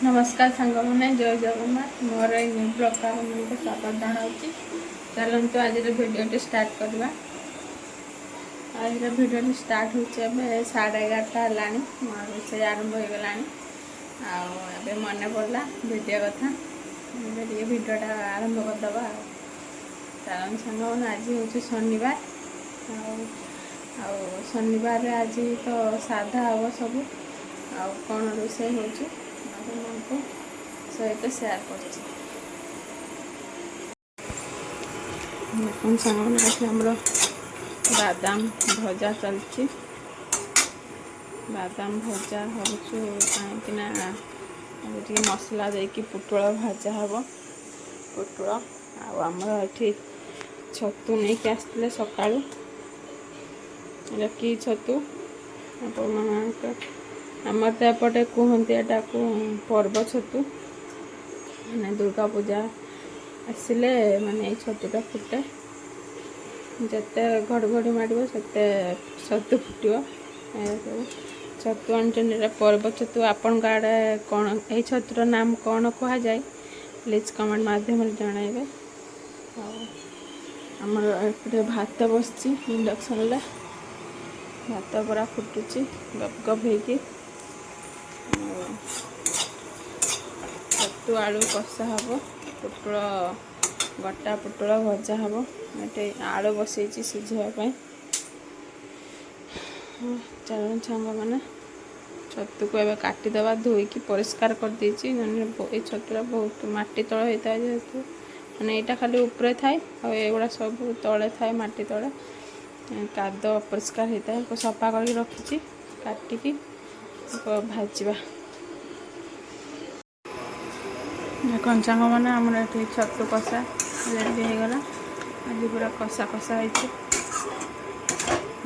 नमस्कार सांग मैंने जय जगन्नाथ मोर ब्लॉग मन को स्वागत जनावि। चलते आज भिडियो स्टार्ट करवा। आज भिडियो स्टार्ट हो 11:30 है मोर रोसे आरंभ हो गला। मन पड़ा भिडियो कथा भिडियोटा आरंभ करदे। चलन सांग मैंने आज हूँ शनिवार शनिवार आज तो साधा हम सब कौन रोसे हो सहित सेयार कर सामने बादाम भजा चलती। बादाम भजा हूँ कहीं मसला देकी पुटल भजा हम पुटल आमर ये छतु नहीं कि आसते सका कि छतु आमर तो एपटे कहते यहाँ को पर्व छतु मैंने दुर्गा पूजा आसिले माने छतुटा फुटे जिते घड़घड़ी मार से छतु फुटो सब छतु आने पर्व छतु आपण आड़े कौन ये छतुर नाम कौन कह जाए प्लीज कमेंट माध्यम जनइबे। आमर ए भात बस इंडक्शन भात पूरा फुटुची गप गप हो छतु आलू कषा हम पुटल गटा पुटल भजा हम ये आलू बसई सिझापी। चलन छांग मैंने छतु को एवं काटिदेवा धोईकी परिष्कार कर देची। ये छतुरा बहुत माटी तल होता है जेहेतु मैंने यहाँ खाली उपरे थाए आगुड़ा सब तले थाए माटी तले काद अपरिष्कार होता है सफा कर रखी काटिकी भाजवा। देखो सांग मैंने आमर ये छतु कषा रेडी होगला। आज पूरा कषा कषा हो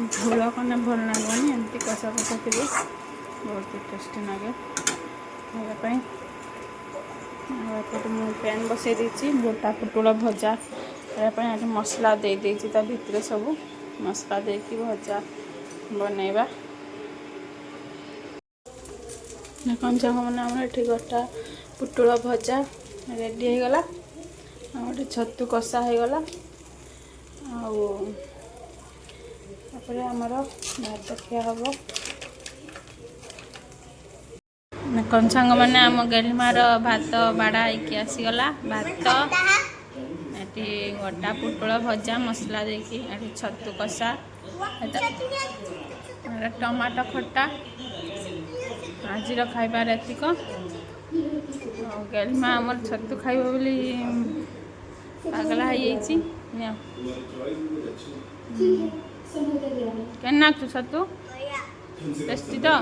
झोल कने भल लगनी एमती कषा कषा थी बहुत टेस्टी लगे खायापी। मुझे पैन बसई देती गोटा पुटल भजा खायापी आज मसला दे देती भितर सब मसला देकी भजा बनैबा। देखो सांग मैंने आमर ये गोटा पुटल भजा रेडी होगला। गोटे छतु कषा होगला आमर भात खिया हम। कौन सांग मैंने आम गेलीमार भात बाड़ा होगी आसीगला भात ये गोटा पुटल भजा मसला देकी छतु कषा टमाटो खट्टा आज खाइबार एतिक। गेलीमा आमर छतु खाइब बोली पागला हो केना छतु टेस्टी तो।